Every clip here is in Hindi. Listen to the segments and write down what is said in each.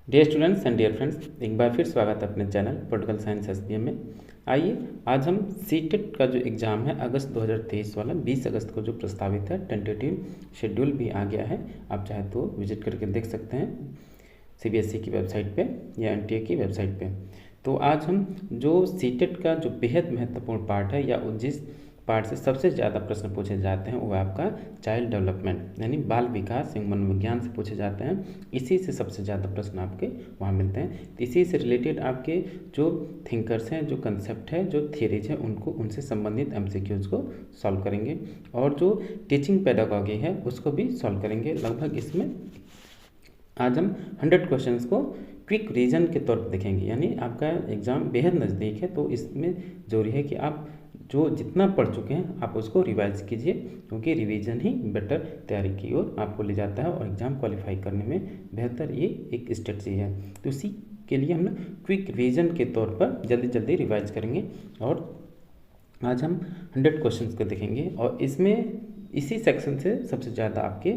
Dear students and dear friends, एक बार फिर स्वागत है अपने चैनल पॉलिटिकल साइंस एसपीएम में। आइए आज हम सीटेट का जो एग्ज़ाम है अगस्त 2023 वाला 20 अगस्त को जो प्रस्तावित है, टेंटेटिव शेड्यूल भी आ गया है। आप चाहे तो विजिट करके देख सकते हैं सीबीएसई की वेबसाइट पे या एनटीए की वेबसाइट पे। तो आज हम जो सीटेट का जो बेहद महत्वपूर्ण पार्ट है या जिस पार्ट से सबसे ज़्यादा प्रश्न पूछे जाते हैं वो आपका चाइल्ड डेवलपमेंट यानी बाल विकास एवं मनोविज्ञान से पूछे जाते हैं। इसी से सबसे ज़्यादा प्रश्न आपके वहाँ मिलते हैं। इसी से रिलेटेड आपके जो थिंकर्स हैं, जो कंसेप्ट है, जो थियरीज है, उनसे संबंधित एमसीक्यूज को सॉल्व करेंगे और जो टीचिंग पेडागॉजी है उसको भी सॉल्व करेंगे। लगभग इसमें आज हम 100 क्वेश्चंस को क्विक रिवीजन के तौर पर देखेंगे। यानी आपका एग्ज़ाम बेहद नज़दीक है, तो इसमें जरूरी है कि आप जो जितना पढ़ चुके हैं आप उसको रिवाइज कीजिए, क्योंकि रिवीजन ही बेटर तैयारी की ओर आपको ले जाता है और एग्ज़ाम क्वालिफाई करने में बेहतर ये एक स्ट्रेटजी है। तो इसी के लिए हम क्विक रिवीजन के तौर पर जल्दी जल्दी रिवाइज करेंगे और आज हम 100 क्वेश्चंस को देखेंगे और इसमें इसी सेक्शन से सबसे ज़्यादा आपके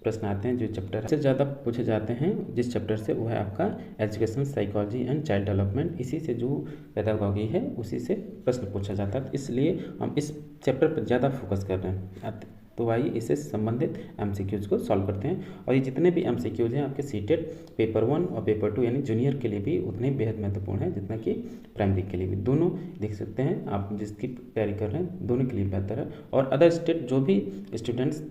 प्रश्न आते हैं। जो चैप्टर सबसे ज़्यादा पूछे जाते हैं जिस चैप्टर से, वो है आपका education psychology and child development. इसी से जो पेडागॉजी है उसी से प्रश्न पूछा जाता है, इसलिए हम इस चैप्टर पर ज़्यादा फोकस कर रहे हैं। तो आइए इससे संबंधित एमसीक्यूज को सॉल्व करते हैं। और ये जितने भी एमसीक्यूज हैं आपके सीटेट पेपर 1 और पेपर 2 यानी जूनियर के लिए भी उतने बेहद महत्वपूर्ण हैं जितना कि प्राइमरी के लिए भी। दोनों देख सकते हैं आप जिसकी तैयारी कर रहे हैं, दोनों के लिए बेहतर है। और अदर स्टेट जो भी स्टूडेंट्स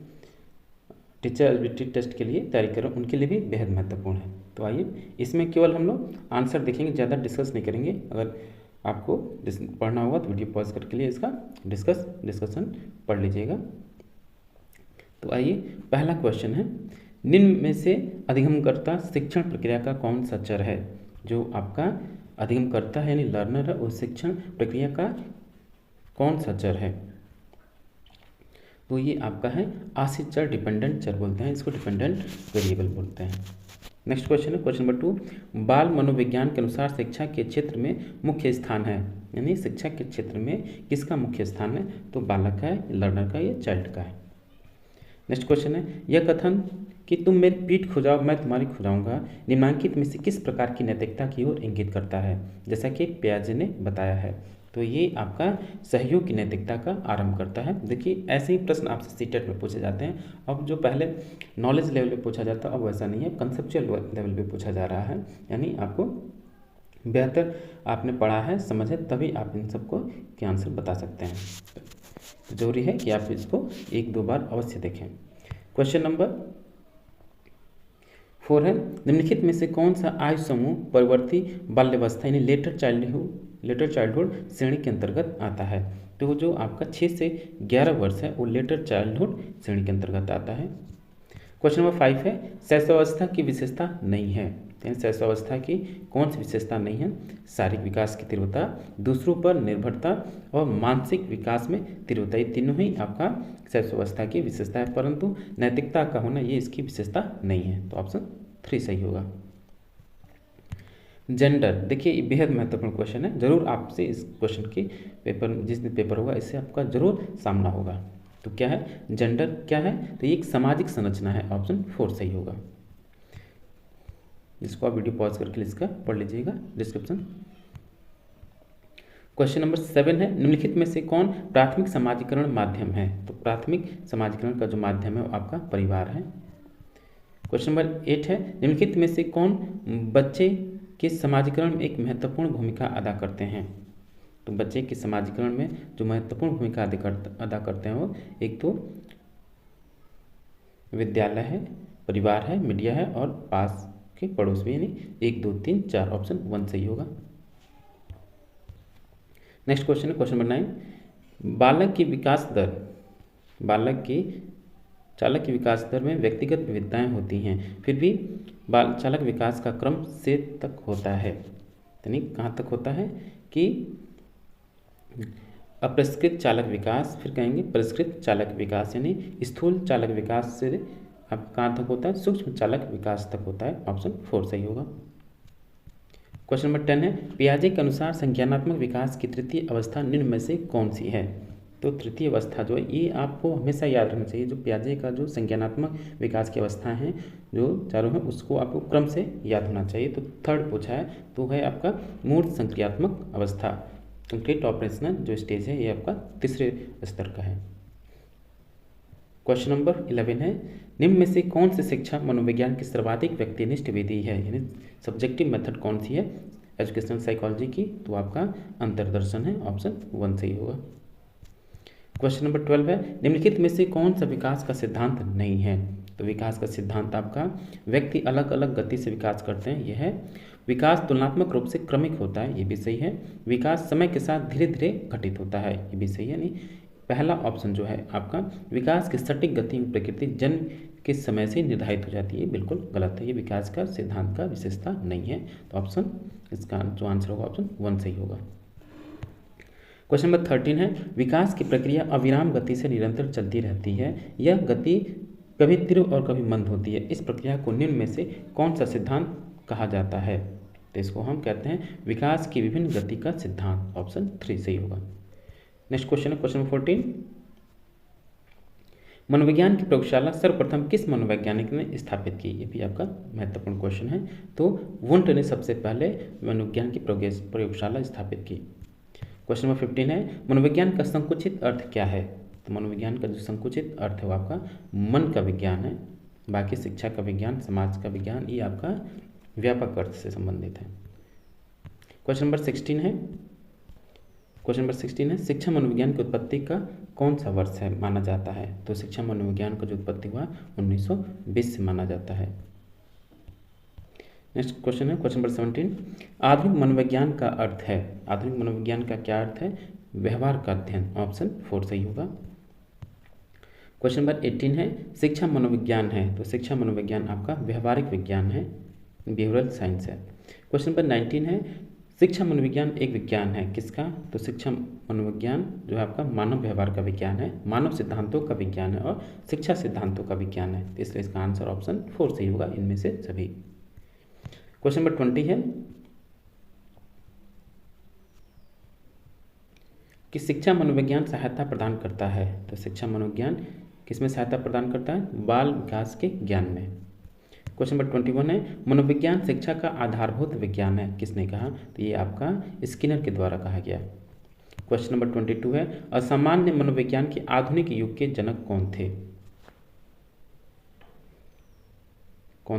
टीचर एलिजिबिलिटी टेस्ट के लिए तैयारी कर रहे हैं उनके लिए भी बेहद महत्वपूर्ण है। तो आइए इसमें केवल हम लोग आंसर देखेंगे, ज़्यादा डिस्कस नहीं करेंगे। अगर आपको पढ़ना होगा तो वीडियो पॉज करके लिए इसका डिस्कशन पढ़ लीजिएगा। तो आइए पहला क्वेश्चन है, निम्न में से अधिगमकर्ता शिक्षण प्रक्रिया का कौन सा चर है? जो आपका अधिगमकर्ता है यानी लर्नर है, उस शिक्षण प्रक्रिया का कौन सा चर है? तो ये आपका है आश्रित चर, डिपेंडेंट चर बोलते हैं इसको, डिपेंडेंट वेरिएबल बोलते हैं। नेक्स्ट क्वेश्चन है क्वेश्चन नंबर 2, बाल मनोविज्ञान के अनुसार शिक्षा के क्षेत्र में मुख्य स्थान है, यानी शिक्षा के क्षेत्र में किसका मुख्य स्थान है? तो बालक का है, लर्नर का, या चाइल्ड का है। नेक्स्ट क्वेश्चन है, यह कथन कि तुम मेरी पीठ खुजाओ मैं तुम्हारी खुजाऊंगा निम्नलिखित में से किस प्रकार की नैतिकता की ओर इंगित करता है? जैसा कि पियाजे ने बताया है। तो ये आपका सहयोग की नैतिकता का आरंभ करता है। देखिए ऐसे ही प्रश्न आपसे सीटेट में पूछे जाते हैं। अब जो पहले नॉलेज लेवल पे पूछा जाता है अब वैसा नहीं है, कंसेप्चुअल लेवल पे पूछा जा रहा है। यानी आपको बेहतर आपने पढ़ा है, समझ है, तभी आप इन सबको के आंसर बता सकते हैं। तो जरूरी है कि आप इसको 1-2 बार अवश्य देखें। क्वेश्चन नंबर 4 है, निम्नलिखित में से कौन सा आयु समूह परवर्ती बाल्यावस्था यानी लेटर चाइल्डहुड श्रेणी के अंतर्गत आता है? तो जो आपका 6 से 11 वर्ष है वो लेटर चाइल्डहुड श्रेणी के अंतर्गत आता है। क्वेश्चन नंबर 5 है, शैशवावस्था की विशेषता नहीं है, यानी शैशवावस्था की कौन सी विशेषता नहीं है? शारीरिक विकास की तीव्रता, दूसरों पर निर्भरता और मानसिक विकास में तीव्रता, ये तीनों ही आपका शैशवावस्था की विशेषता है, परंतु नैतिकता का होना ये इसकी विशेषता नहीं है। तो ऑप्शन 3 सही होगा। जेंडर, देखिए ये बेहद महत्वपूर्ण क्वेश्चन है, जरूर आपसे इस क्वेश्चन की पेपर जिस दिन पेपर होगा इससे आपका जरूर सामना होगा। तो क्या है जेंडर, क्या है? तो ये एक सामाजिक संरचना है, ऑप्शन 4 सही होगा। इसको आप वीडियो पॉज करके इसका पढ़ लीजिएगा डिस्क्रिप्शन। क्वेश्चन नंबर 7 है, निम्नलिखित में से कौन प्राथमिक समाजीकरण माध्यम है? तो प्राथमिक समाजीकरण का जो माध्यम है वो आपका परिवार है। क्वेश्चन नंबर 8 है, निम्नलिखित में से कौन बच्चे के समाजीकरण में एक महत्वपूर्ण भूमिका अदा करते हैं? तो बच्चे के समाजीकरण में जो महत्वपूर्ण भूमिका अदा करते हैं वो एक तो विद्यालय है, परिवार है, मीडिया है और पास के पड़ोस भी, यानी 1, 2, 3, 4, ऑप्शन 1 सही होगा। नेक्स्ट क्वेश्चन है क्वेश्चन नंबर 9, चालक की विकास दर में व्यक्तिगत विविधताएं होती हैं, फिर भी चालक विकास का क्रम से तक होता है, यानी कहाँ तक होता है कि अपरिष्कृत चालक विकास, फिर कहेंगे परिष्कृत चालक विकास, यानी स्थूल चालक विकास से अब कहाँ तक होता है? सूक्ष्म चालक विकास तक होता है, ऑप्शन 4 सही होगा। क्वेश्चन नंबर 10 है, पियाजे के अनुसार संज्ञानात्मक विकास की तृतीय अवस्था निम्न में से कौन सी है? तो तृतीय अवस्था जो है ये आपको हमेशा याद रखना चाहिए। जो पियाजे का जो संज्ञानात्मक विकास की अवस्थाएं हैं जो चारों हैं उसको आपको क्रम से याद होना चाहिए। तो थर्ड पूछा है तो है आपका मूर्त संक्रियात्मक अवस्था। कंक्रीट ऑपरेशनल जो स्टेज है ये आपका तीसरे स्तर का है। क्वेश्चन नंबर 11 है निम्न में से कौन सी शिक्षा मनोविज्ञान की सर्वाधिक व्यक्तिनिष्ठ विधि है, यानी सब्जेक्टिव मेथड कौन सी है एजुकेशनल साइकोलॉजी की, तो आपका अंतर्दर्शन है, ऑप्शन 1 सही होगा। क्वेश्चन नंबर 12 है निम्नलिखित में से कौन सा विकास का सिद्धांत नहीं है, तो विकास का सिद्धांत आपका व्यक्ति अलग अलग गति से विकास करते हैं, यह है। विकास तुलनात्मक रूप से क्रमिक होता है, ये भी सही है। विकास समय के साथ धीरे धीरे घटित होता है, ये भी सही है। नहीं, पहला ऑप्शन जो है आपका विकास की सटीक गति में प्रकृति जन्म के समय से निर्धारित हो जाती है, बिल्कुल गलत है, ये विकास का सिद्धांत का विशेषता नहीं है। तो ऑप्शन इसका जो आंसर होगा ऑप्शन 1 सही होगा। क्वेश्चन नंबर 13 है विकास की प्रक्रिया अविराम गति से निरंतर चलती रहती है, यह गति कभी तीव्र और कभी मंद होती है, इस प्रक्रिया को निम्न में से कौन सा सिद्धांत कहा जाता है, तो इसको हम कहते हैं विकास की विभिन्न गति का सिद्धांत, ऑप्शन 3 सही होगा। नेक्स्ट क्वेश्चन है क्वेश्चन 14 मनोविज्ञान की प्रयोगशाला सर्वप्रथम किस मनोवैज्ञानिक ने स्थापित की, ये भी आपका महत्वपूर्ण क्वेश्चन है। तो वुंट ने सबसे पहले मनोविज्ञान की प्रयोगशाला स्थापित की। क्वेश्चन नंबर 15 है मनोविज्ञान का संकुचित अर्थ क्या है, तो मनोविज्ञान का जो संकुचित अर्थ है वो आपका मन का विज्ञान है, बाकी शिक्षा का विज्ञान, समाज का विज्ञान, ये आपका व्यापक अर्थ से संबंधित है। क्वेश्चन नंबर 16 है शिक्षा मनोविज्ञान की उत्पत्ति का कौन सा वर्ष है माना जाता है, तो शिक्षा मनोविज्ञान का जो उत्पत्ति हुआ 1920 से माना जाता है। नेक्स्ट क्वेश्चन है क्वेश्चन नंबर 17 आधुनिक मनोविज्ञान का अर्थ है, आधुनिक मनोविज्ञान का क्या अर्थ है, व्यवहार का अध्ययन, ऑप्शन 4 सही होगा। क्वेश्चन नंबर 18 है शिक्षा मनोविज्ञान है, तो शिक्षा मनोविज्ञान आपका व्यवहारिक विज्ञान है, बिहेवियरल साइंस है। क्वेश्चन नंबर 19 है शिक्षा मनोविज्ञान एक विज्ञान है, किसका, तो शिक्षा मनोविज्ञान जो है आपका मानव व्यवहार का विज्ञान है, मानव सिद्धांतों का विज्ञान है और शिक्षा सिद्धांतों का विज्ञान है, इसलिए इसका आंसर ऑप्शन 4 सही होगा इनमें से सभी। क्वेश्चन नंबर 20 है कि शिक्षा मनोविज्ञान सहायता प्रदान करता है, तो शिक्षा मनोविज्ञान किसमें सहायता प्रदान करता है, बाल विकास के ज्ञान में। क्वेश्चन नंबर 21 है मनोविज्ञान शिक्षा का आधारभूत विज्ञान है, किसने कहा, तो ये आपका स्किनर के द्वारा कहा गया। क्वेश्चन नंबर 22 है असामान्य मनोविज्ञान के आधुनिक युग के जनक कौन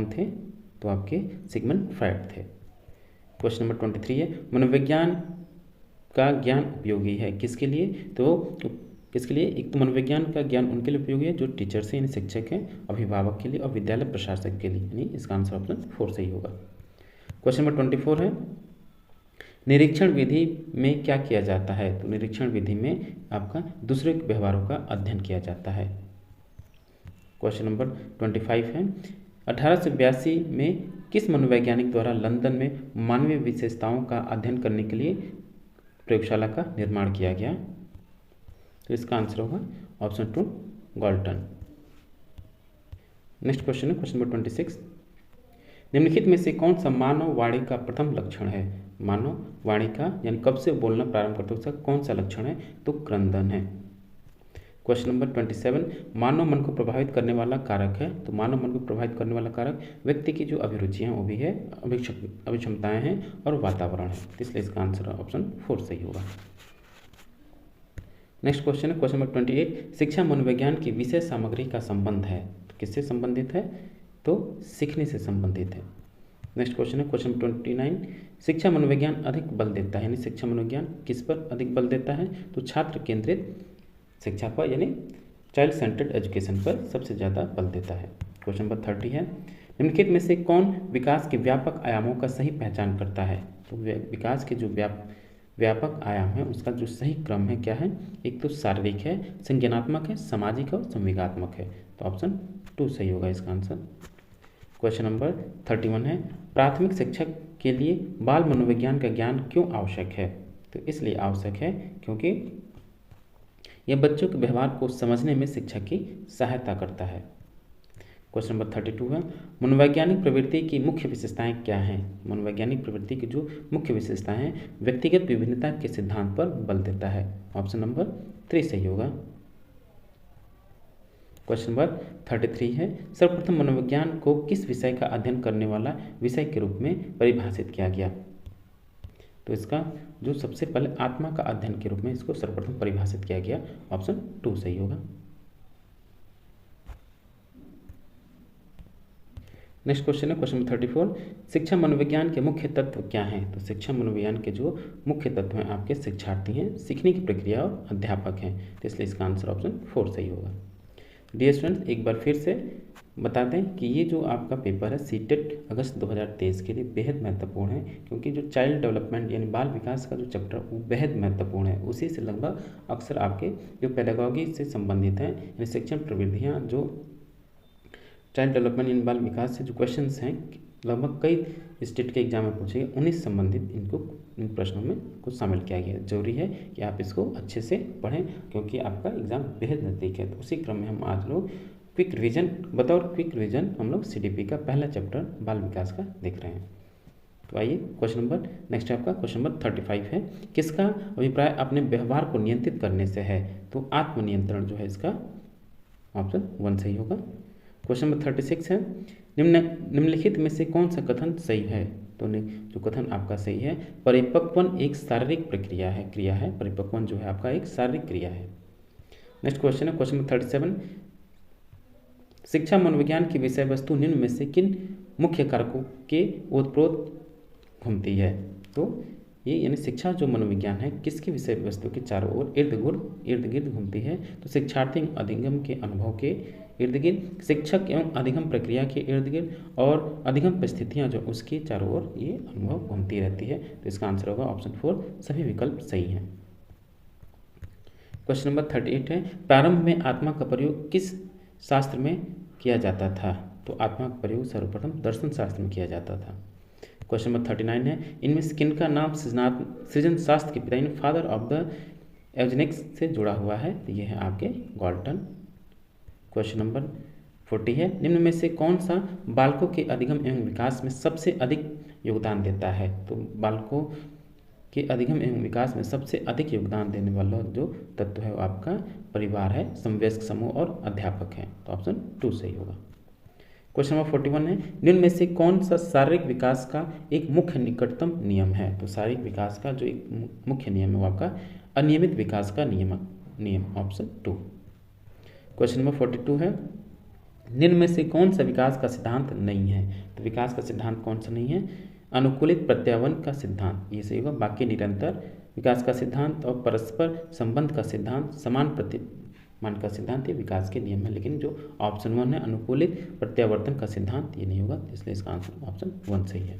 थे, तो आपके सिगमंड फ्रायड थे। क्वेश्चन नंबर 23 है मनोविज्ञान का ज्ञान उपयोगी है किसके लिए, तो किसके लिए, एक तो मनोविज्ञान का ज्ञान उनके लिए उपयोगी है जो टीचर्स हैं, यानी शिक्षक हैं, अभिभावक के लिए और विद्यालय प्रशासक के लिए, यानी इसका आंसर ऑप्शन 4 सही होगा। क्वेश्चन नंबर 24 है निरीक्षण विधि में क्या किया जाता है, तो निरीक्षण विधि में आपका दूसरे के व्यवहारों का अध्ययन किया जाता है। क्वेश्चन नंबर 25 है 1882 में किस मनोवैज्ञानिक द्वारा लंदन में मानवीय विशेषताओं का अध्ययन करने के लिए प्रयोगशाला का निर्माण किया गया, तो इसका आंसर होगा ऑप्शन 2 गॉल्टन। नेक्स्ट क्वेश्चन है क्वेश्चन नंबर 26 निम्नलिखित में से कौन सा मानव वाणी का प्रथम लक्षण है, मानव वाणी का यानी कब से बोलना प्रारंभ करते उसका कौन सा लक्षण है, तो क्रंदन है। क्वेश्चन नंबर 27 मानव मन को प्रभावित करने वाला कारक है, तो मानव मन को प्रभावित करने वाला कारक व्यक्ति की जो अभिरुचियाँ वो भी है, अभिक्षमताएं हैं और वातावरण है, इसलिए इसका आंसर ऑप्शन 4 सही होगा। नेक्स्ट क्वेश्चन है क्वेश्चन नंबर 28 शिक्षा मनोविज्ञान की विषय सामग्री का संबंध है, तो किससे संबंधित है, तो सीखने से संबंधित है। नेक्स्ट क्वेश्चन है क्वेश्चन 29 शिक्षा मनोविज्ञान अधिक बल देता है, यानी शिक्षा मनोविज्ञान किस पर अधिक बल देता है, तो छात्र केंद्रित शिक्षा पर यानी चाइल्ड सेंटर्ड एजुकेशन पर सबसे ज़्यादा बल देता है। क्वेश्चन नंबर 30 है निम्नलिखित में से कौन विकास के व्यापक आयामों का सही पहचान करता है, तो विकास के जो व्यापक आयाम है उसका जो सही क्रम है क्या है, एक तो शारीरिक है, संज्ञानात्मक है, सामाजिक और संवेगात्मक है, तो ऑप्शन 2 सही होगा इसका आंसर। क्वेश्चन नंबर 31 है प्राथमिक शिक्षक के लिए बाल मनोविज्ञान का ज्ञान क्यों आवश्यक है, तो इसलिए आवश्यक है क्योंकि यह बच्चों के व्यवहार को समझने में शिक्षा की सहायता करता है। क्वेश्चन नंबर 32 है, मनोवैज्ञानिक प्रवृत्ति की मुख्य विशेषताएं क्या हैं? मनोवैज्ञानिक प्रवृत्ति की जो मुख्य विशेषताएं हैं, व्यक्तिगत विभिन्नता के सिद्धांत पर बल देता है। ऑप्शन नंबर 3 सही होगा। क्वेश्चन नंबर 33 है, सर्वप्रथम मनोविज्ञान को किस विषय का अध्ययन करने वाला विषय के रूप में परिभाषित किया गया? तो इसका जो सबसे पहले आत्मा का अध्ययन के रूप में इसको सर्वप्रथम परिभाषित किया गया। ऑप्शन 2 सही होगा। नेक्स्ट क्वेश्चन है क्वेश्चन नंबर 34, शिक्षा मनोविज्ञान के मुख्य तत्व क्या हैं? तो शिक्षा मनोविज्ञान के जो मुख्य तत्व हैं आपके शिक्षार्थी हैं, सीखने की प्रक्रिया और अध्यापक हैं। तो इसलिए इसका आंसर ऑप्शन 4 सही होगा। डियर स्टूडेंट्स, एक बार फिर से बता दें कि ये जो आपका पेपर है सीटेट अगस्त 2023 के लिए बेहद महत्वपूर्ण है, क्योंकि जो चाइल्ड डेवलपमेंट यानी बाल विकास का जो चैप्टर वो बेहद महत्वपूर्ण है। उसी से लगभग अक्सर आपके जो पेडागॉजी से संबंधित हैं यानी शिक्षण प्रविधियाँ, जो चाइल्ड डेवलपमेंट यानी बाल विकास से जो क्वेश्चंस हैं लगभग कई स्टेट के एग्जाम में पूछे गए, उन्हीं से संबंधित इनको इन प्रश्नों में कुछ शामिल किया गया है। जरूरी है कि आप इसको अच्छे से पढ़ें, क्योंकि आपका एग्ज़ाम बेहद नज़दीक है। तो उसी क्रम में हम आज लोग क्विक रिवीजन, बतौर क्विक रिवीजन हम लोग CDP का पहला चैप्टर बाल विकास का देख रहे हैं। तो आइए क्वेश्चन नंबर नेक्स्ट आपका क्वेश्चन नंबर 35 है, किसका अभिप्राय अपने व्यवहार को नियंत्रित करने से है? तो आत्मनियंत्रण जो है इसका ऑप्शन 1 सही होगा। क्वेश्चन नंबर 36 है, निम्नलिखित में से कौन सा कथन सही है? तो जो कथन आपका सही है, परिपक्वन एक शारीरिक प्रक्रिया है, क्रिया है। परिपक्वन जो है आपका एक शारीरिक क्रिया है। नेक्स्ट क्वेश्चन है क्वेश्चन नंबर 37, शिक्षा मनोविज्ञान की विषय वस्तु निम्न में से किन मुख्य कारकों के ओतप्रोत घूमती है? तो ये यानी शिक्षा जो मनोविज्ञान है किसकी विषय वस्तु के चारों ओर इर्द गिर्द घूमती है? तो शिक्षार्थी अधिगम के अनुभव के इर्द गिर्द, शिक्षक एवं अधिगम प्रक्रिया के इर्द गिर्द और अधिगम परिस्थितियाँ जो उसके चारों ओर ये अनुभव घूमती रहती है। तो इसका आंसर होगा ऑप्शन 4, सभी विकल्प सही हैं। क्वेश्चन नंबर 38 है, प्रारंभ में आत्मा का प्रयोग किस शास्त्र में किया जाता था? तो आत्मा का प्रयोग सर्वप्रथम दर्शन शास्त्र में किया जाता था। क्वेश्चन नंबर 39 है, इनमें से किनका नाम सृजन शास्त्र के पिता यानी फादर ऑफ द एवजेनिक्स से जुड़ा हुआ है? तो ये है आपके गॉल्टन। क्वेश्चन नंबर 40 है, निम्न में से कौन सा बालकों के अधिगम एवं विकास में सबसे अधिक योगदान देता है? तो बालकों के अधिगम एवं विकास में सबसे अधिक योगदान देने वाला जो तत्व है वो आपका परिवार है, समवयस्क समूह और अध्यापक है। तो ऑप्शन 2 सही होगा। क्वेश्चन नंबर 41 है, निम्न में से कौन सा शारीरिक विकास का एक मुख्य निकटतम नियम है? तो शारीरिक विकास का जो एक मुख्य नियम है वो आपका अनियमित विकास का नियम ऑप्शन 2। क्वेश्चन नंबर 42 है, निम्न में से कौन सा विकास का सिद्धांत नहीं है? तो विकास का सिद्धांत कौन सा नहीं है? अनुकूलित प्रत्यावर्तन का सिद्धांत, ये सही होगा। बाकी निरंतर विकास का सिद्धांत और परस्पर संबंध का सिद्धांत, समान प्रतिमान का सिद्धांत, ये विकास के नियम है। लेकिन जो ऑप्शन 1 है अनुकूलित प्रत्यावर्तन का सिद्धांत, ये नहीं होगा, इसलिए इसका आंसर ऑप्शन 1 सही है।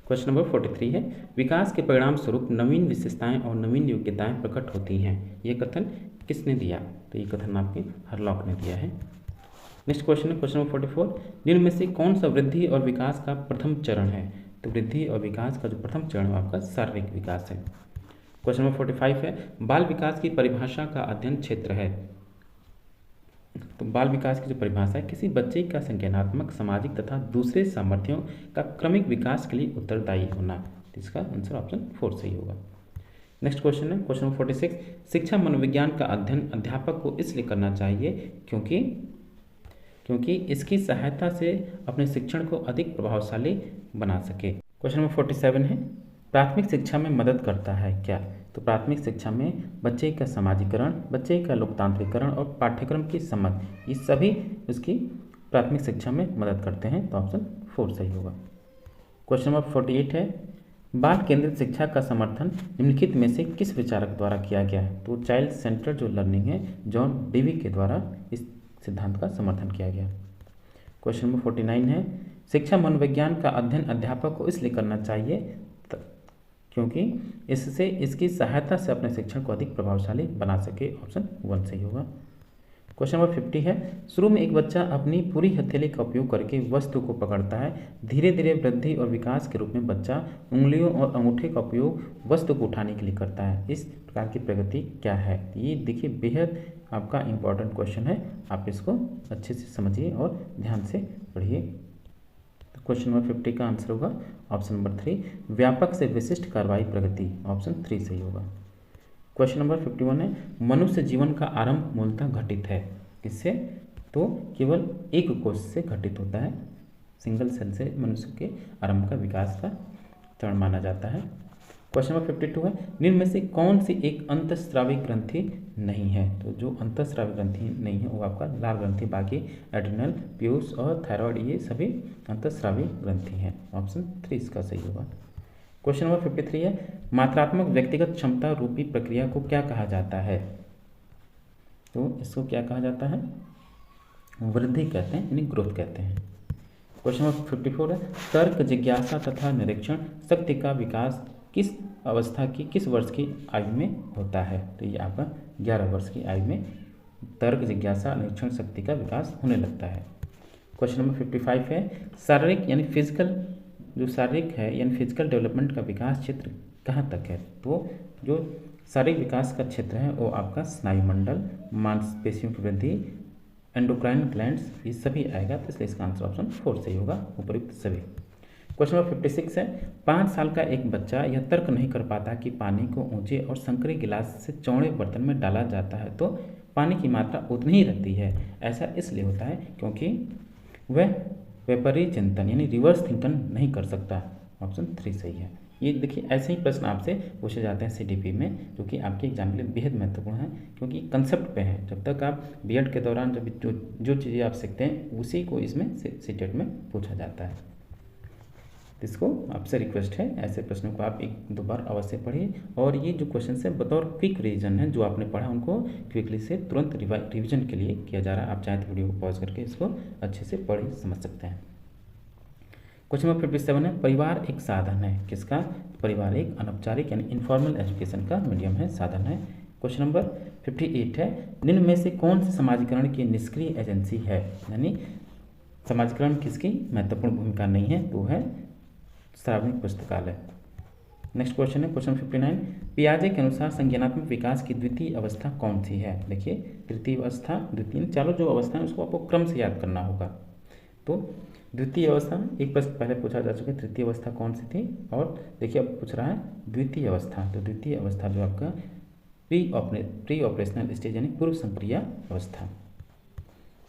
क्वेश्चन नंबर 43 है, विकास के परिणाम स्वरूप नवीन विशेषताएं और नवीन योग्यताएं प्रकट होती हैं, ये कथन किसने दिया? तो ये कथन आपके हरलॉक ने दिया है। नेक्स्ट क्वेश्चन है क्वेश्चन नंबर 44, निम्न में से कौन सा वृद्धि और विकास का प्रथम चरण है? तो वृद्धि और विकास का जो प्रथम चरण आपका शारीरिक विकास है। क्वेश्चन नंबर 45 है, बाल विकास की परिभाषा का अध्ययन क्षेत्र है। तो बाल विकास की जो परिभाषा है, किसी बच्चे का संज्ञानात्मक, सामाजिक तथा दूसरे सामर्थ्यों का क्रमिक विकास के लिए उत्तरदायी होना। तो इसका आंसर ऑप्शन 4 सही होगा। नेक्स्ट क्वेश्चन है क्वेश्चन नंबर 46, शिक्षा मनोविज्ञान का अध्ययन अध्यापक को इसलिए करना चाहिए क्योंकि इसकी सहायता से अपने शिक्षण को अधिक प्रभावशाली बना सके। क्वेश्चन नंबर 47 है, प्राथमिक शिक्षा में मदद करता है क्या? तो प्राथमिक शिक्षा में बच्चे का समाजीकरण, बच्चे का लोकतांत्रिकरण और पाठ्यक्रम की समझ, ये सभी उसकी प्राथमिक शिक्षा में मदद करते हैं। तो ऑप्शन 4 सही होगा। क्वेश्चन नंबर 48 है, बाल केंद्रित शिक्षा का समर्थन निम्नलिखित में से किस विचारक द्वारा किया गया है? तो चाइल्ड सेंटर जो लर्निंग है, जॉन डेवी के द्वारा इस सिद्धांत का समर्थन किया गया। क्वेश्चन नंबर 49 है, शिक्षा मनोविज्ञान का अध्ययन अध्यापक को इसलिए करना चाहिए क्योंकि इससे इसकी सहायता से अपने शिक्षण को अधिक प्रभावशाली बना सके। ऑप्शन 1 सही होगा। क्वेश्चन नंबर 50 है, शुरू में एक बच्चा अपनी पूरी हथेली का उपयोग करके वस्तु को पकड़ता है। धीरे धीरे वृद्धि और विकास के रूप में बच्चा उंगलियों और अंगूठे का उपयोग वस्तु को उठाने के लिए करता है। इस प्रकार की प्रगति क्या है? ये देखिए बेहद आपका इम्पोर्टेंट क्वेश्चन है, आप इसको अच्छे से समझिए और ध्यान से पढ़िए। तो क्वेश्चन नंबर 50 का आंसर होगा ऑप्शन नंबर 3, व्यापक से विशिष्ट कार्रवाई प्रगति, ऑप्शन 3 सही होगा। क्वेश्चन नंबर 51 है, मनुष्य जीवन का आरंभ मूलतः घटित है किससे? तो केवल एक कोश से घटित होता है। सिंगल सेल से मनुष्य के आरंभ का विकास का चरण माना जाता है। क्वेश्चन नंबर 52 है, निम्न में से कौन सी एक अंतःस्रावी ग्रंथि नहीं है? तो जो अंतःस्रावी ग्रंथि नहीं है वो आपका लाल ग्रंथि, बाकी एड्रिनल, पीयूष और थायराइड ये सभी अंतःस्रावी ग्रंथि हैं। ऑप्शन 3 इसका सही होगा। क्वेश्चन नंबर 53 है, मात्रात्मक व्यक्तिगत क्षमता रूपी प्रक्रिया को क्या कहा जाता है? तो इसको क्या कहा जाता है? वृद्धि कहते हैं, यानी ग्रोथ कहते हैं। क्वेश्चन नंबर 54 है, तर्क, जिज्ञासा तथा निरीक्षण शक्ति का विकास किस अवस्था की, किस वर्ष की आयु में होता है? तो ये आपका 11 वर्ष की आयु में तर्क, जिज्ञासा, निरीक्षण शक्ति का विकास होने लगता है। क्वेश्चन नंबर 55 है, शारीरिक यानी फिजिकल, जो शारीरिक है यानी फिजिकल डेवलपमेंट का विकास क्षेत्र कहाँ तक है? तो जो शारीरिक विकास का क्षेत्र है वो आपका स्नायुमंडल, मांसपेशियों की वृद्धि, एंडोक्राइन ग्लैंड्स, ये सभी आएगा। तो इसलिए इसका आंसर ऑप्शन 4 सही होगा, उपयुक्त सभी। क्वेश्चन नंबर 56 है, 5 साल का एक बच्चा यह तर्क नहीं कर पाता कि पानी को ऊंचे और संकरी गिलास से चौड़े बर्तन में डाला जाता है तो पानी की मात्रा उतनी ही रहती है। ऐसा इसलिए होता है क्योंकि वह व्यापारी चिंतन यानी रिवर्स थिंकन नहीं कर सकता। ऑप्शन 3 सही है। ये देखिए ऐसे ही प्रश्न आपसे पूछे जाते हैं सीडीपी में, जो कि आपके एग्जाम के लिए बेहद महत्वपूर्ण है, क्योंकि कंसेप्ट पे है। जब तक आप बीएड के दौरान जब जो चीज़ें आप सीखते हैं उसी को इसमें सीटेट में पूछा जाता है। इसको आपसे रिक्वेस्ट है ऐसे प्रश्नों को आप 1-2 बार अवश्य पढ़िए, और ये जो क्वेश्चन है बतौर क्विक रिवीजन है, जो आपने पढ़ा उनको क्विकली से तुरंत रिवीजन के लिए किया जा रहा है। आप चाहें तो वीडियो को पॉज करके इसको अच्छे से पढ़ समझ सकते हैं। क्वेश्चन नंबर 57 है, परिवार एक साधन है किसका? परिवार एक अनौपचारिक यानी इनफॉर्मल एजुकेशन का मीडियम है, साधन है। क्वेश्चन नंबर 58 है, निम्न में से कौन सी समाजीकरण की निष्क्रिय एजेंसी है? यानी समाजीकरण किसकी महत्वपूर्ण भूमिका नहीं है? तो है सार्वजनिक पुस्तकालय। नेक्स्ट क्वेश्चन है क्वेश्चन 59, पियाजे के अनुसार संज्ञानात्मक विकास की द्वितीय अवस्था कौन सी है? देखिए तृतीय अवस्था, द्वितीय, चारों जो अवस्था है उसको आपको क्रम से याद करना होगा। तो द्वितीय अवस्था, एक प्रश्न पहले पूछा जा चुका है, तृतीय अवस्था कौन सी थी, और देखिए अब पूछ रहा है द्वितीय अवस्था। तो द्वितीय अवस्था जो आपका प्री ऑपरेशनल स्टेज यानी पूर्व संक्रिया अवस्था।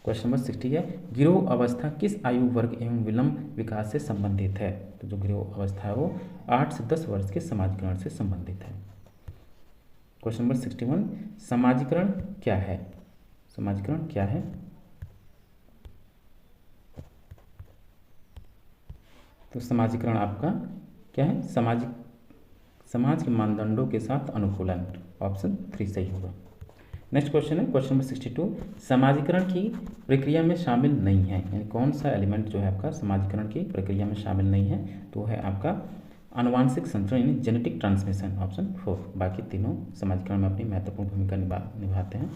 क्वेश्चन नंबर 60 है, गिरोह अवस्था किस आयु वर्ग एवं विलंब विकास से संबंधित है? तो जो गिरोह अवस्था है वो 8 से 10 वर्ष के समाजीकरण से संबंधित है। क्वेश्चन नंबर 61, समाजीकरण क्या है? समाजीकरण क्या है? तो समाजीकरण आपका क्या है? समाज के मानदंडों के साथ अनुकूलन। ऑप्शन 3 सही होगा। नेक्स्ट क्वेश्चन है क्वेश्चन नंबर 62, समाजीकरण की प्रक्रिया में शामिल नहीं है, यानी कौन सा एलिमेंट जो है आपका समाजीकरण की प्रक्रिया में शामिल नहीं है? तो है आपका आनुवांशिक संचरण यानी जेनेटिक ट्रांसमिशन। ऑप्शन 4, बाकी तीनों समाजीकरण में अपनी महत्वपूर्ण भूमिका निभाते हैं।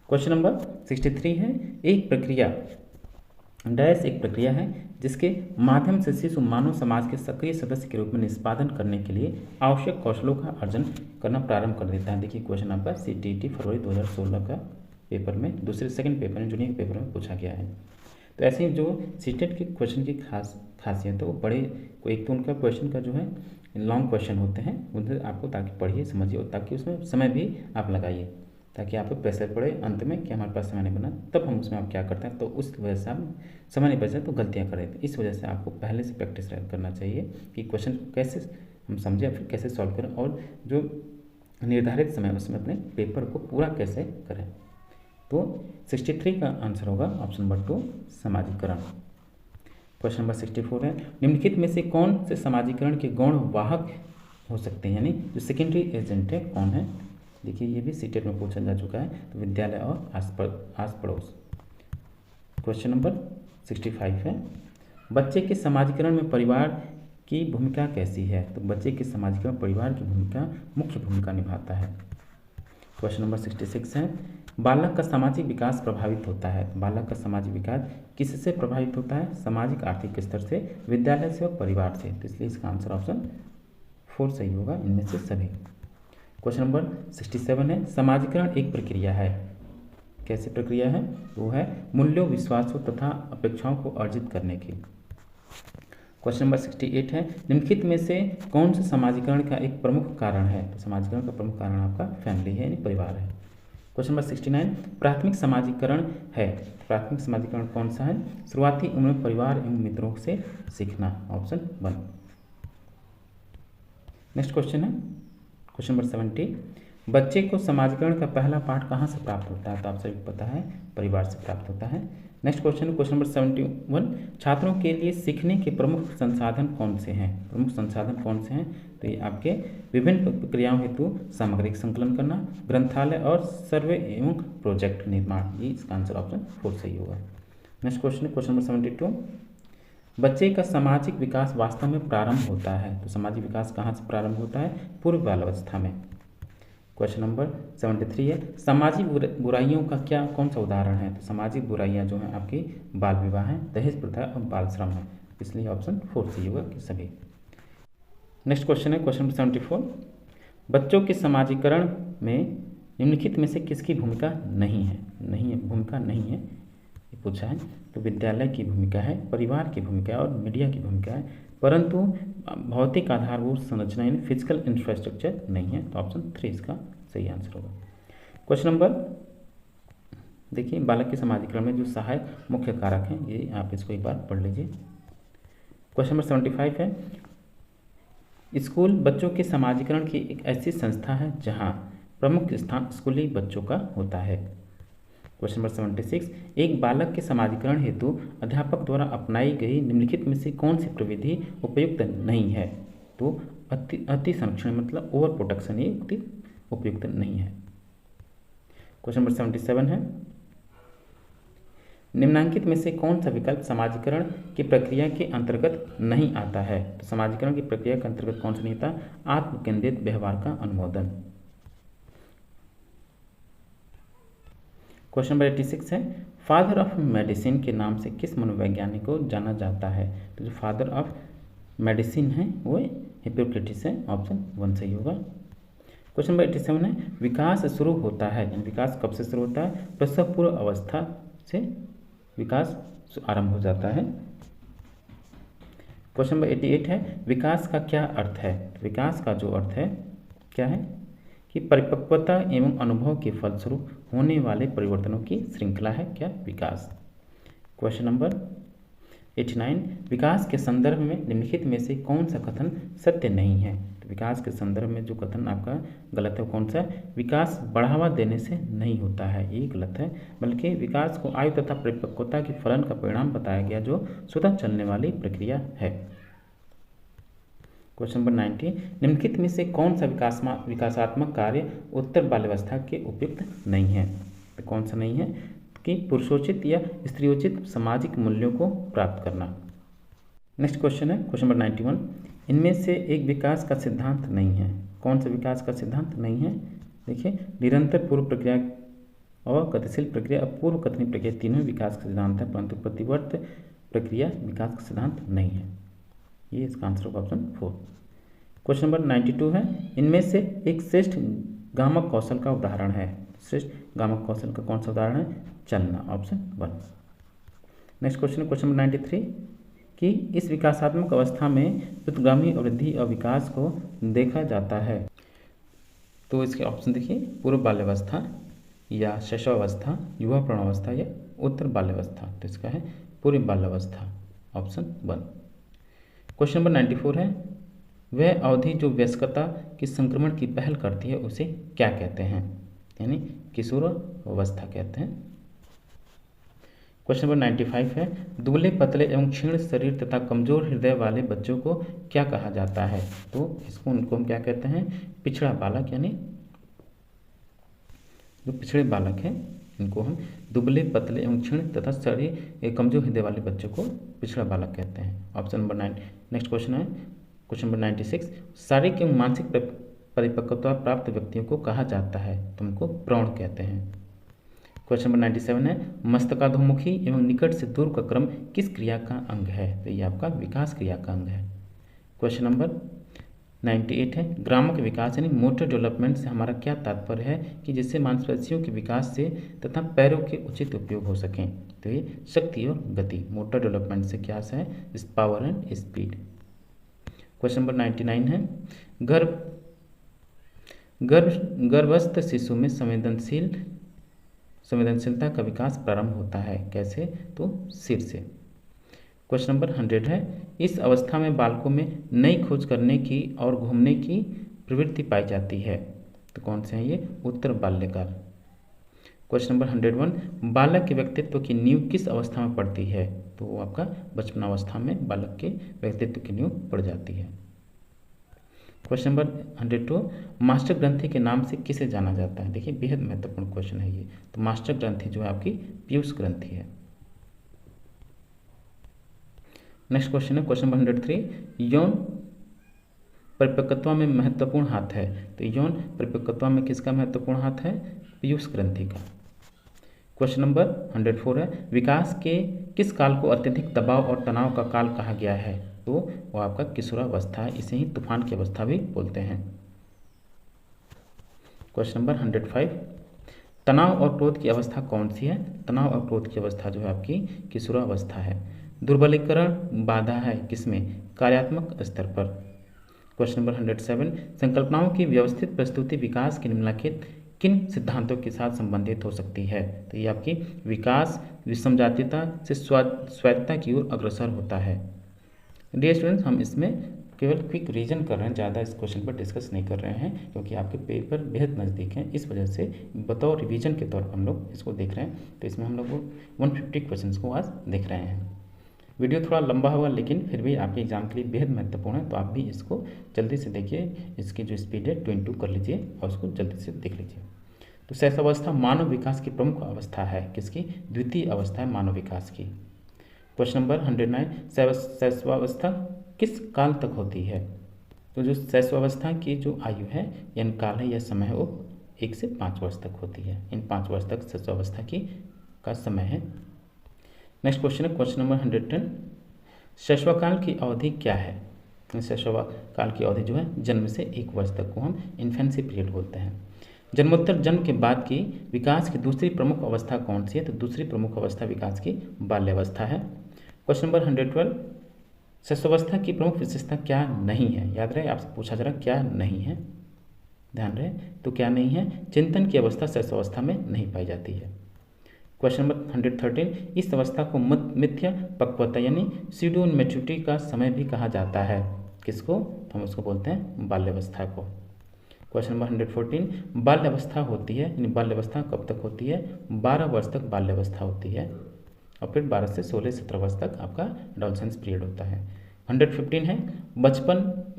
क्वेश्चन नंबर 63 है, एक प्रक्रिया डैश एक प्रक्रिया है जिसके माध्यम से शिशु मानव समाज के सक्रिय सदस्य के रूप में निष्पादन करने के लिए आवश्यक कौशलों का अर्जन करना प्रारंभ कर देता है। देखिए क्वेश्चन आपका सीटीईटी फरवरी 2016 का पेपर में सेकंड पेपर में जूनियर पेपर में पूछा गया है। तो ऐसे ही जो सीटेट के क्वेश्चन की खासियत है वो बड़े, एक तो उनका क्वेश्चन का जो है लॉन्ग क्वेश्चन होते हैं, उनसे आपको ताकि पढ़िए समझिए और ताकि उसमें समय भी आप लगाइए, ताकि आपको प्रेशर पड़े अंत में कि हमारे पास समय नहीं बना, तब हम उसमें आप क्या करते हैं। तो उस वजह से हम समय नहीं बचे तो गलतियां करें। तो इस वजह से आपको पहले से प्रैक्टिस करना चाहिए कि क्वेश्चन को कैसे हम समझें, फिर कैसे सॉल्व करें, और जो निर्धारित समय उसमें अपने पेपर को पूरा कैसे करें। तो 63 का आंसर होगा ऑप्शन नंबर 2, समाजीकरण। क्वेश्चन नंबर 64 है, निम्नलिखित में से कौन से समाजीकरण के गौण वाहक हो सकते हैं, यानी जो सेकेंडरी एजेंट है कौन है? देखिए ये भी सीटेट में पूछा जा चुका है। तो विद्यालय और आस पड़ोस। क्वेश्चन नंबर 65 है, बच्चे के समाजीकरण में परिवार की भूमिका कैसी है? तो बच्चे के समाजीकरण परिवार की भूमिका मुख्य भूमिका निभाता है। क्वेश्चन नंबर 66 है, बालक का सामाजिक विकास प्रभावित होता है। बालक का सामाजिक विकास किससे प्रभावित होता है? सामाजिक आर्थिक स्तर से, विद्यालय से और परिवार से। तो इसलिए इसका आंसर ऑप्शन 4 सही होगा इनमें से सभी। क्वेश्चन नंबर 67 है, समाजीकरण एक प्रक्रिया है। कैसी प्रक्रिया है? वो है मूल्यों, विश्वासों तथा अपेक्षाओं को अर्जित करने की। क्वेश्चन नंबर 68 है, निम्नलिखित में से कौन सा समाजीकरण का एक प्रमुख कारण है? तो समाजीकरण का प्रमुख कारण आपका फैमिली है, यानी परिवार है। क्वेश्चन नंबर 69, प्राथमिक समाजीकरण है। प्राथमिक समाजीकरण कौन सा है? शुरुआती उम्र में परिवार एवं मित्रों से सीखना। ऑप्शन 1। नेक्स्ट क्वेश्चन है क्वेश्चन नंबर 70, बच्चे को समाजीकरण का पहला पाठ कहाँ से प्राप्त होता है? तो आप सभी को पता है, परिवार से प्राप्त होता है। नेक्स्ट क्वेश्चन है क्वेश्चन नंबर 71, छात्रों के लिए सीखने के प्रमुख संसाधन कौन से हैं? प्रमुख संसाधन कौन से हैं? तो ये आपके विभिन्न प्रक्रियाओं हेतु सामग्री संकलन करना, ग्रंथालय और सर्वे एवं प्रोजेक्ट निर्माण। ये इसका आंसर ऑप्शन 4 सही होगा। नेक्स्ट क्वेश्चन है क्वेश्चन नंबर 72, बच्चे का सामाजिक विकास वास्तव में प्रारंभ होता है। तो सामाजिक विकास कहाँ से प्रारंभ होता है? पूर्व बाल्यावस्था में। क्वेश्चन नंबर 73 है, सामाजिक बुराइयों का कौन सा उदाहरण है? तो सामाजिक बुराइयां जो हैं आपकी बाल विवाह है, दहेज प्रथा और बाल श्रम है। इसलिए ऑप्शन 4 सही होगा कि सभी। नेक्स्ट क्वेश्चन है क्वेश्चन नंबर 74, बच्चों के समाजीकरण में निम्नलिखित में से किसकी भूमिका नहीं है? भूमिका नहीं है ये पूछा है। तो विद्यालय की भूमिका है, परिवार की भूमिका है और मीडिया की भूमिका है, परंतु भौतिक आधारभूत संरचना यानी फिजिकल इंफ्रास्ट्रक्चर नहीं है। तो ऑप्शन 3 इसका सही आंसर होगा। क्वेश्चन नंबर देखिए, बालक के समाजीकरण में जो सहायक मुख्य कारक हैं, ये आप इसको एक बार पढ़ लीजिए। क्वेश्चन नंबर 75 है, स्कूल बच्चों के समाजीकरण की एक ऐसी संस्था है जहां प्रमुख स्थान स्कूली बच्चों का होता है। क्वेश्चन नंबर 76, एक बालक के समाजीकरण हेतु अध्यापक द्वारा अपनाई गई निम्नलिखित में से कौन सी प्रविधि उपयुक्त नहीं है? तो अति संरक्षण मतलब ओवर प्रोटेक्शन ये उपयुक्त नहीं है। क्वेश्चन नंबर 77 है, निम्नांकित में से कौन सा विकल्प समाजीकरण की प्रक्रिया के अंतर्गत नहीं आता है? तो समाजीकरण की प्रक्रिया के अंतर्गत कौन सा नहीं आता? आत्म केंद्रित व्यवहार का अनुमोदन। क्वेश्चन नंबर 86 है, फादर ऑफ मेडिसिन के नाम से किस मनोवैज्ञानिक को जाना जाता है? तो जो फादर ऑफ मेडिसिन है वो हिप्पोक्रेटिस है। ऑप्शन 1 सही होगा। क्वेश्चन नंबर 87 है, विकास शुरू होता है, यानी विकास कब से शुरू होता है? प्रसव पूर्व अवस्था से विकास आरंभ हो जाता है। क्वेश्चन नंबर 88 है, विकास का क्या अर्थ है? विकास का जो अर्थ है क्या है कि परिपक्वता एवं अनुभव के फलस्वरूप होने वाले परिवर्तनों की श्रृंखला है क्या विकास। क्वेश्चन नंबर 89, विकास के संदर्भ में निम्नलिखित में से कौन सा कथन सत्य नहीं है? तो विकास के संदर्भ में जो कथन आपका गलत है कौन सा है? विकास बढ़ावा देने से नहीं होता है, ये गलत है, बल्कि विकास को आयु तथा परिपक्वता के फलन का परिणाम बताया गया जो स्वतः चलने वाली प्रक्रिया है। क्वेश्चन नंबर 90, निम्नलिखित में से कौन सा विकासात्मक कार्य उत्तर बाल्यावस्था के उपयुक्त नहीं है? तो कौन सा नहीं है कि पुरुषोचित या स्त्रियोचित सामाजिक मूल्यों को प्राप्त करना। नेक्स्ट क्वेश्चन है क्वेश्चन नंबर 91, इनमें से एक विकास का सिद्धांत नहीं है। कौन सा विकास का सिद्धांत नहीं है? देखिए, निरंतर पूर्व प्रक्रिया और गतिशील प्रक्रिया और पूर्व कथनी प्रक्रिया तीनों विकास का सिद्धांत है, परंतु प्रतिवर्त प्रक्रिया विकास का सिद्धांत नहीं है। ये इसका आंसर होगा ऑप्शन 4। क्वेश्चन नंबर 92 है, इनमें से एक श्रेष्ठ गामक कौशल का उदाहरण है। श्रेष्ठ गामक कौशल का कौन सा उदाहरण है? चलना। ऑप्शन 1। नेक्स्ट क्वेश्चन है क्वेश्चन नंबर 93 कि इस विकासात्मक अवस्था में द्रुतगामी वृद्धि और विकास को देखा जाता है। तो इसके ऑप्शन देखिए, पूर्व बाल्यावस्था या शैशवावस्था, युवा प्रौढ़ावस्था या उत्तर बाल्यावस्था। तो इसका है पूर्व बाल्यावस्था। ऑप्शन 1। क्वेश्चन नंबर 94 है, वह अवधि जो वयस्कता की संक्रमण की पहल करती है उसे क्या कहते हैं? यानी किशोरावस्था कहते हैं। क्वेश्चन नंबर 95 है, दुबले पतले एवं क्षीण शरीर तथा कमजोर हृदय वाले बच्चों को क्या कहा जाता है? तो उनको हम क्या कहते हैं? पिछड़ा बालक, यानी जो पिछड़े बालक हैं इनको हम दुबले पतले एवं क्षीण तथा शरीर कमजोर हृदय वाले बच्चों को पिछड़ा बालक कहते हैं। Option number 9। नेक्स्ट क्वेश्चन है क्वेश्चन नंबर 96, शारीरिक एवं मानसिक परिपक्वता प्राप्त व्यक्तियों को कहा जाता है? तो उनको प्रौढ़ कहते हैं। क्वेश्चन नंबर 97 है मस्तकाधोमुखी एवं निकट से दूर का क्रम किस क्रिया का अंग है? तो ये आपका विकास क्रिया का अंग है। क्वेश्चन नंबर 98 है ग्रामक विकास यानी मोटर डेवलपमेंट से हमारा क्या तात्पर्य है कि जिससे मांसपेशियों के विकास से तथा पैरों के उचित उपयोग हो सकें। तो ये शक्ति और गति, मोटर डेवलपमेंट से क्या है? इस power and speed. Question number 99 है गर्भस्थ शिशु में संवेदनशीलता का विकास प्रारंभ होता है कैसे? तो सिर से। क्वेश्चन नंबर 100 है इस अवस्था में बालकों में नई खोज करने की और घूमने की प्रवृत्ति पाई जाती है। तो कौन से हैं ये? उत्तर बाल्यकाल। क्वेश्चन नंबर 101 बालक के व्यक्तित्व की नींव किस अवस्था में पड़ती है? तो वो आपका बचपनावस्था में बालक के व्यक्तित्व की नींव पड़ जाती है। क्वेश्चन नंबर 102 मास्टर ग्रंथि के नाम से किसे जाना जाता है? देखिए बेहद महत्वपूर्ण क्वेश्चन है ये। तो मास्टर ग्रंथि जो है आपकी पीयूष ग्रंथि है। नेक्स्ट क्वेश्चन है क्वेश्चन नंबर 103 यौन परिपक्वता में महत्वपूर्ण हाथ है। तो यौन परिपक्वता में किसका महत्वपूर्ण हाथ है? पीयूष ग्रंथि का। क्वेश्चन नंबर 104 है विकास के किस काल को अत्यधिक दबाव और तनाव का काल कहा गया है? तो वो आपका किशोरावस्था है, इसे ही तूफान की अवस्था भी बोलते हैं। क्वेश्चन नंबर 105 तनाव और क्रोध की अवस्था कौन सी है? तनाव और क्रोध की अवस्था जो है आपकी किशोरावस्था है। दुर्बलीकरण बाधा है किसमें? कार्यात्मक स्तर पर। क्वेश्चन नंबर 107 संकल्पनाओं की व्यवस्थित प्रस्तुति विकास के निम्नलिखित किन सिद्धांतों के साथ संबंधित हो सकती है? तो ये आपकी विकास विषमजातीयता से स्वायत्तता की ओर अग्रसर होता है। डियर स्टूडेंट्स हम इसमें केवल क्विक रिवीजन कर रहे हैं, ज़्यादा इस क्वेश्चन पर डिस्कस नहीं कर रहे हैं क्योंकि आपके पेपर बेहद नज़दीक हैं। इस वजह से बतौर रिवीजन के तौर पर हम लोग इसको देख रहे हैं। तो इसमें हम लोग 150 क्वेश्चन को आज देख रहे हैं। वीडियो थोड़ा लंबा होगा लेकिन फिर भी आपके एग्जाम के लिए बेहद महत्वपूर्ण है, तो आप भी इसको जल्दी से देखिए। इसकी जो स्पीड है 22 कर लीजिए और उसको जल्दी से देख लीजिए। तो शैशवावस्था मानव विकास की प्रमुख अवस्था है। किसकी? द्वितीय अवस्था है मानव विकास की। क्वेश्चन नंबर 109 शैशवावस्था किस काल तक होती है? तो जो शैशवावस्था की जो आयु है यानी काल है या समय है वो 1 से 5 वर्ष तक होती है। इन 5 वर्ष तक शैशवावस्था की का समय है। नेक्स्ट क्वेश्चन है क्वेश्चन नंबर 110 शैशवकाल की अवधि क्या है? शैशवकाल की अवधि जो है जन्म से 1 वर्ष तक को हम इन्फेंसी पीरियड बोलते हैं। जन्मोत्तर जन्म के बाद की विकास की दूसरी प्रमुख अवस्था कौन सी है? तो दूसरी प्रमुख अवस्था विकास की बाल्यावस्था है। क्वेश्चन नंबर 112 शैशवावस्था की प्रमुख विशेषता क्या नहीं है? याद रहे आपसे पूछा जा रहा क्या नहीं है, ध्यान रहे। तो क्या नहीं है? चिंतन की अवस्था शैशवावस्था में नहीं पाई जाती है। क्वेश्चन नंबर 113 इस अवस्था को मिथ्या पक्वता यानी स्यूडो मैच्योरिटी का समय भी कहा जाता है। किसको? हम उसको बोलते हैं बाल्यावस्था को। क्वेश्चन नंबर 114 बाल्यावस्था होती है यानी बाल्यावस्था कब तक होती है? 12 वर्ष तक बाल्यावस्था होती है और फिर 12 से 16-17 वर्ष तक आपका एडोलसेंस पीरियड होता है। 115 है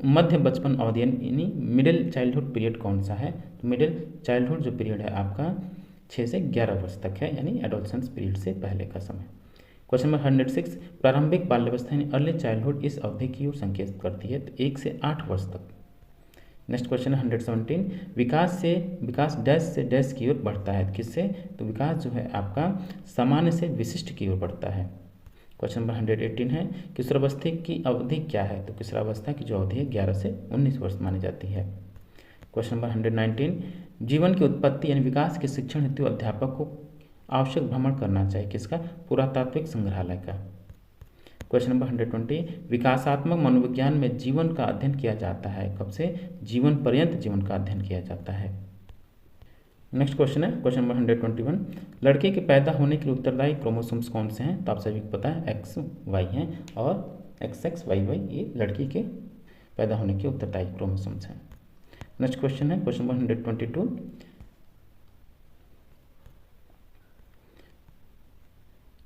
मध्य बचपन अवधि यानी मिडिल चाइल्डहुड पीरियड कौन सा है? तो मिडिल चाइल्डहुड जो पीरियड है आपका 6 से 11 वर्ष तक है यानी एडोलसेंस पीरियड से पहले का समय। क्वेश्चन नंबर 106 प्रारंभिक बाल्यावस्था यानी अर्ली चाइल्डहुड इस अवधि की ओर संकेत करती है। तो 1 से 8 वर्ष तक। नेक्स्ट क्वेश्चन है 117 विकास डैश से डैश की ओर बढ़ता है। किससे? तो विकास जो है आपका सामान्य से विशिष्ट की ओर बढ़ता है। क्वेश्चन नंबर 118 है किशोरावस्था की अवधि क्या है? तो किशोरावस्था की जो अवधि है 11 से 19 वर्ष मानी जाती है। क्वेश्चन नंबर 119 जीवन की उत्पत्ति यानी विकास के शिक्षण हेतु अध्यापक को आवश्यक भ्रमण करना चाहिए। किसका? पुरातात्विक संग्रहालय का। क्वेश्चन नंबर 120 विकासात्मक मनोविज्ञान में जीवन का अध्ययन किया जाता है। कब से? जीवन पर्यंत जीवन का अध्ययन किया जाता है। नेक्स्ट क्वेश्चन है क्वेश्चन नंबर 121 लड़के के पैदा होने के लिए उत्तरदायी क्रोमोसोम्स कौन से हैं? तो आप सभी को पता है XY हैं और XXYY ये लड़की के पैदा होने के उत्तरदायी क्रोमोसोम्स हैं। नेक्स्ट क्वेश्चन है क्वेश्चन नंबर 122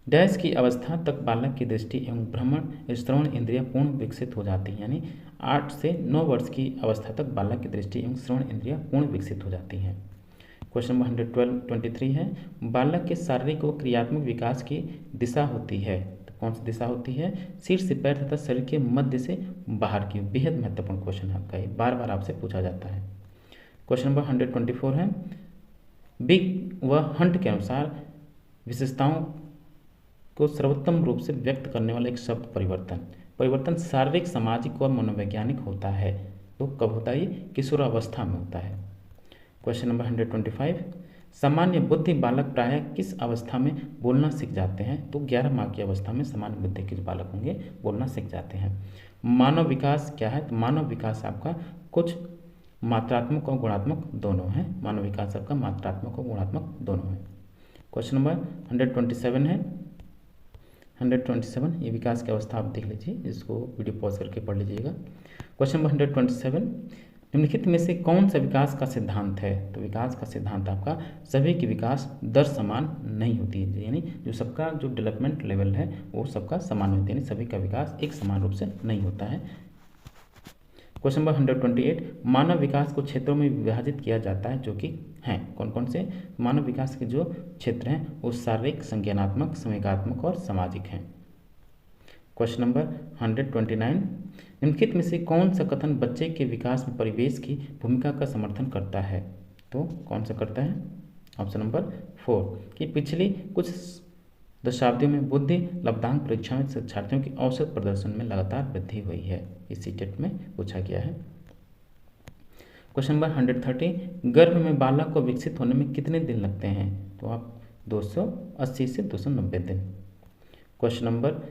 डैश की अवस्था तक बालक की दृष्टि एवं भ्रमण श्रवण इंद्रियां पूर्ण विकसित हो जाती है यानी 8 से 9 वर्ष की अवस्था तक बालक की दृष्टि एवं श्रवण इंद्रियां पूर्ण विकसित हो जाती हैं। क्वेश्चन नंबर 123 है बालक के शारीरिक व क्रियात्मक विकास की दिशा होती है। तो कौन सी दिशा होती है? सिर से पैर तथा शरीर के मध्य से बाहर की। बेहद महत्वपूर्ण क्वेश्चन है आपका, ये बार बार आपसे पूछा जाता है। क्वेश्चन नंबर 124 है बिग व हंट के अनुसार विशेषताओं को सर्वोत्तम रूप से व्यक्त करने वाला एक शब्द परिवर्तन। परिवर्तन शारीरिक, सामाजिक और मनोवैज्ञानिक होता है। तो कब होता है ये? किशोरावस्था में होता है। क्वेश्चन नंबर 125, सामान्य बुद्धि बालक प्रायः किस अवस्था में बोलना सीख जाते हैं? तो 11 माह की अवस्था में सामान्य बुद्धि के जो बालक होंगे बोलना सीख जाते हैं। मानव विकास क्या है? तो मानव विकास आपका कुछ मात्रात्मक और गुणात्मक दोनों है। मानव विकास आपका मात्रात्मक और गुणात्मक दोनों है। क्वेश्चन नंबर 127 है। 127 ये विकास की अवस्था आप देख लीजिए, इसको वीडियो पॉज करके पढ़ लीजिएगा। क्वेश्चन नंबर 127, निम्नलिखित में से कौन सा विकास का सिद्धांत है? तो विकास का सिद्धांत आपका सभी की विकास दर समान नहीं होती है, यानी जो सबका जो डेवलपमेंट लेवल है वो सबका समान होता है, यानी सभी का विकास एक समान रूप से नहीं होता है। क्वेश्चन नंबर 128, मानव विकास को क्षेत्रों में विभाजित किया जाता है जो कि हैं कौन कौन से? मानव विकास के जो क्षेत्र हैं वो शारीरिक, संज्ञानात्मक, संवेगात्मक और सामाजिक हैं। क्वेश्चन नंबर 129, निम्नलिखित में से कौन सा कथन बच्चे के विकास में परिवेश की भूमिका का समर्थन करता है? तो कौन सा करता है? ऑप्शन नंबर 4 कि पिछली कुछ दशाब्दियों में बुद्धि लब्धांक परीक्षा में शिक्षार्थियों की औसत प्रदर्शन में लगातार वृद्धि हुई है। इस सीटेट में पूछा गया है। क्वेश्चन नंबर 130, गर्भ में बालक को विकसित होने में कितने दिन लगते हैं? तो आप 280 से 290 दिन। क्वेश्चन नंबर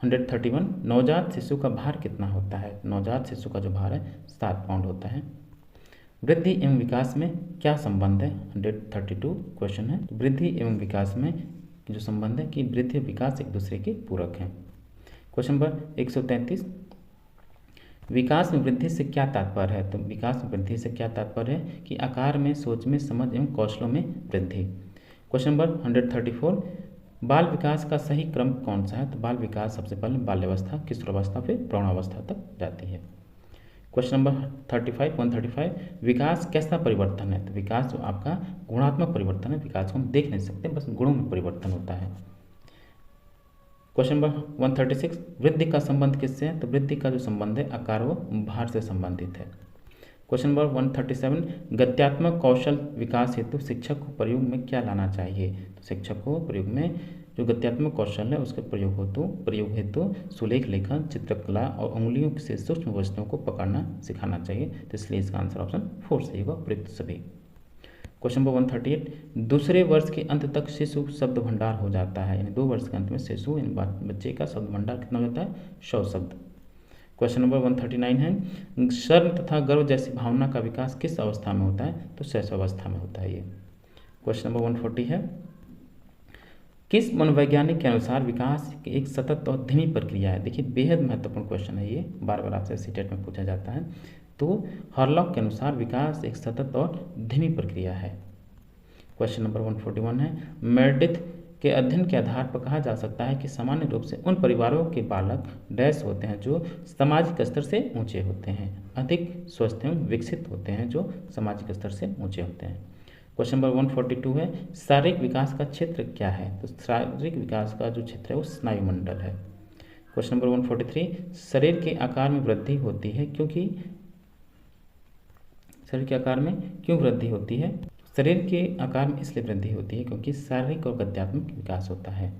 131, नवजात शिशु का भार कितना होता है? नवजात शिशु का जो भार है 7 पाउंड होता है। वृद्धि एवं विकास में क्या संबंध है? 132 क्वेश्चन है। वृद्धि एवं विकास में जो संबंध है कि वृद्धि और विकास एक दूसरे के पूरक हैं। क्वेश्चन नंबर 133, विकास में वृद्धि से क्या तात्पर्य है? तो विकास में वृद्धि से क्या तात्पर्य है कि आकार में, सोच में, समझ एवं कौशलों में वृद्धि। क्वेश्चन नंबर 134, बाल विकास का सही क्रम कौन सा है? तो बाल विकास सबसे पहले बाल्यावस्था, किशोरावस्था, फिर प्रौढ़ावस्था तक जाती है। क्वेश्चन नंबर 135, विकास कैसा परिवर्तन है? तो विकास जो आपका गुणात्मक परिवर्तन है, विकास को हम देख नहीं सकते, बस गुणों में परिवर्तन होता है। क्वेश्चन नंबर 136, वृद्धि का संबंध किससे है? तो वृद्धि का जो संबंध है आकार व भार से संबंधित है। क्वेश्चन नंबर 137, गत्यात्मक कौशल विकास हेतु शिक्षक को प्रयोग में क्या लाना चाहिए? तो शिक्षक को प्रयोग में जो गत्यात्मक कौशल है उसके प्रयोग हेतु सुलेख लेखन, चित्रकला और उंगलियों से सूक्ष्म वस्तुओं को पकड़ना सिखाना चाहिए। तो इसलिए इसका आंसर ऑप्शन 4 सही होगा, प्रयुक्त सभी। क्वेश्चन नंबर 138, दूसरे वर्ष के अंत तक शिशु शब्द भंडार हो जाता है, यानी 2 वर्ष के अंत में शिशु यानी बच्चे का शब्द भंडार कितना हो जाता है? 100 शब्द। क्वेश्चन नंबर 139 है, शर्म तथा गर्व जैसी भावना का विकास किस अवस्था में होता है? तो शैशवावस्था में होता है ये। क्वेश्चन नंबर 140 है, किस मनोवैज्ञानिक के अनुसार विकास एक सतत और धीमी प्रक्रिया है? देखिए बेहद महत्वपूर्ण क्वेश्चन है ये, बार बार आपसे सीटेट में पूछा जाता है। तो हरलॉक के अनुसार विकास एक सतत और धीमी प्रक्रिया है। क्वेश्चन नंबर 141 है, मेर्डिथ के अध्ययन के आधार पर कहा जा सकता है कि सामान्य रूप से उन परिवारों के बालक डैश होते हैं जो सामाजिक स्तर से ऊंचे होते हैं, अधिक स्वस्थ एवं विकसित होते हैं जो सामाजिक स्तर से ऊंचे होते हैं। क्वेश्चन नंबर 142 है, शारीरिक विकास का क्षेत्र क्या है? तो शारीरिक विकास का जो क्षेत्र है वो स्नायुमंडल है। क्वेश्चन नंबर 143, शरीर के आकार में वृद्धि होती है क्योंकि शरीर के आकार में क्यों वृद्धि होती है? शरीर के आकार में इसलिए वृद्धि होती है क्योंकि शारीरिक और गत्यात्मक विकास होता है।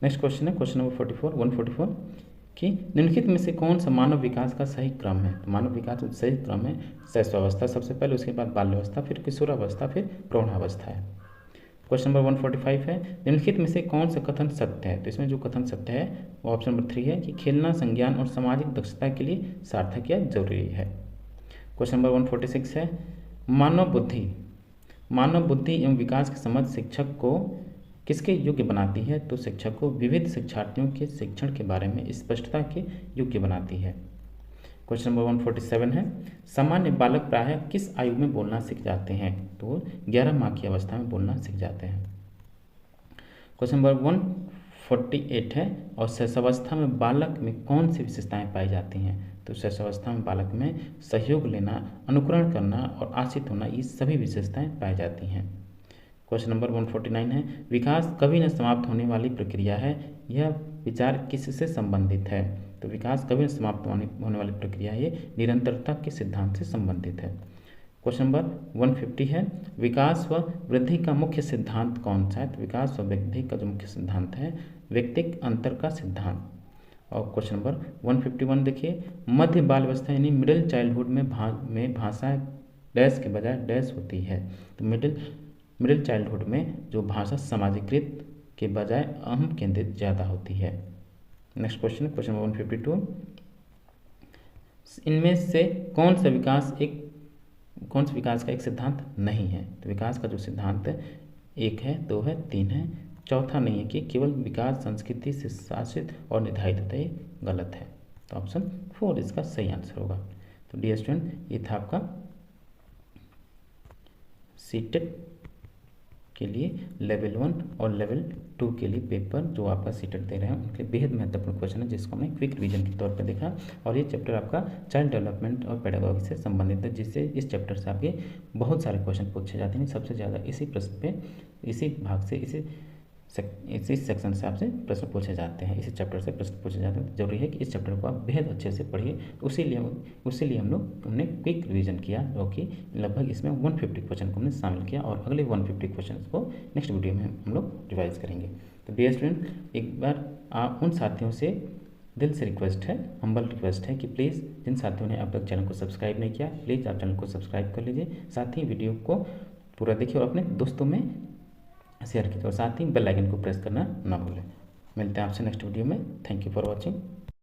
नेक्स्ट क्वेश्चन है क्वेश्चन नंबर 144 कि निम्नलिखित में से कौन सा मानव विकास का सही क्रम है? तो मानव विकास का सही क्रम है शैशवावस्था सबसे पहले, उसके बाद बाल्यावस्था, फिर किशोरावस्था, फिर प्रौढ़ावस्था है। क्वेश्चन नंबर 145 है, निम्नलिखित में से कौन सा कथन सत्य है? तो इसमें जो कथन सत्य है वो ऑप्शन नंबर 3 है कि खेलना संज्ञान और सामाजिक दक्षता के लिए सार्थक या जरूरी है। क्वेश्चन नंबर 146 है, मानव बुद्धि एवं विकास की समझ शिक्षक को किसके योग्य बनाती है? तो शिक्षक को विविध शिक्षार्थियों के शिक्षण के बारे में स्पष्टता के योग्य बनाती है। क्वेश्चन नंबर 147 है, सामान्य बालक प्रायः किस आयु में बोलना सीख जाते हैं? तो 11 माह की अवस्था में बोलना सीख जाते हैं। क्वेश्चन नंबर 148 है, और शैशवावस्था में बालक में कौन सी विशेषताएं पाई जाती हैं? तो शैशवावस्था में बालक में सहयोग लेना, अनुकरण करना और आश्रित होना, ये सभी विशेषताएं पाई जाती हैं। क्वेश्चन नंबर 149 है, विकास कभी न समाप्त होने वाली प्रक्रिया है, यह विचार किससे संबंधित है? तो विकास कभी न समाप्त होने वाली प्रक्रिया ये निरंतरता के सिद्धांत से संबंधित है। क्वेश्चन नंबर 150 है, विकास व वृद्धि का मुख्य सिद्धांत कौन सा है? तो विकास व वृद्धि का जो मुख्य सिद्धांत है व्यक्तिक अंतर का सिद्धांत। और क्वेश्चन नंबर 151 देखिए, मध्य बाल अवस्था यानी मिडिल चाइल्डहुड में भाषा डैश के बजाय डैश होती है। तो मिडिल चाइल्डहुड में जो भाषा समाजीकृत के बजाय अहम केंद्रित ज़्यादा होती है। नेक्स्ट क्वेश्चन, क्वेश्चन नंबर 152, इनमें से कौन सा विकास का एक सिद्धांत नहीं है? तो विकास का जो सिद्धांत 1 है, 2 है, 3 है, चौथा नहीं है कि केवल विकास संस्कृति से शासित और निर्धारित होता है, गलत है। तो ऑप्शन 4 इसका सही आंसर होगा। तो डियर स्टूडेंट, ये था आपका सीटेट के लिए लेवल 1 और लेवल 2 के लिए पेपर जो आपका सीटेट दे रहे हैं उनके बेहद महत्वपूर्ण क्वेश्चन है, जिसको हमने क्विक रिवीजन के तौर पर देखा। और ये चैप्टर आपका चाइल्ड डेवलपमेंट और पेडागॉजी से संबंधित है, जिससे इस चैप्टर से आपके बहुत सारे क्वेश्चन पूछे जाते हैं। सबसे ज़्यादा इसी प्रश्न पे, इसी भाग से, इसी सेक्शन से आपसे प्रश्न पूछे जाते हैं, इसी चैप्टर से प्रश्न पूछे जाते हैं। जरूरी है कि इस चैप्टर को आप बेहद अच्छे से पढ़िए। उसीलिए हमने क्विक रिवीजन किया, जो कि लगभग इसमें 150 क्वेश्चन को हमने शामिल किया, और अगले 150 क्वेश्चन को नेक्स्ट वीडियो में हम लोग रिवाइज करेंगे। तो डियर स्टूडेंट, एक बार आप उन साथियों से दिल से रिक्वेस्ट है, हम्बल रिक्वेस्ट है कि प्लीज़ जिन साथियों ने अब तक चैनल को सब्सक्राइब नहीं किया, प्लीज़ आप चैनल को सब्सक्राइब कर लीजिए। साथ ही वीडियो को पूरा देखिए और अपने दोस्तों में शेयर कीजिए, और साथ ही बेल आइकन को प्रेस करना ना भूलें। मिलते हैं आपसे नेक्स्ट वीडियो में। Thank you for watching.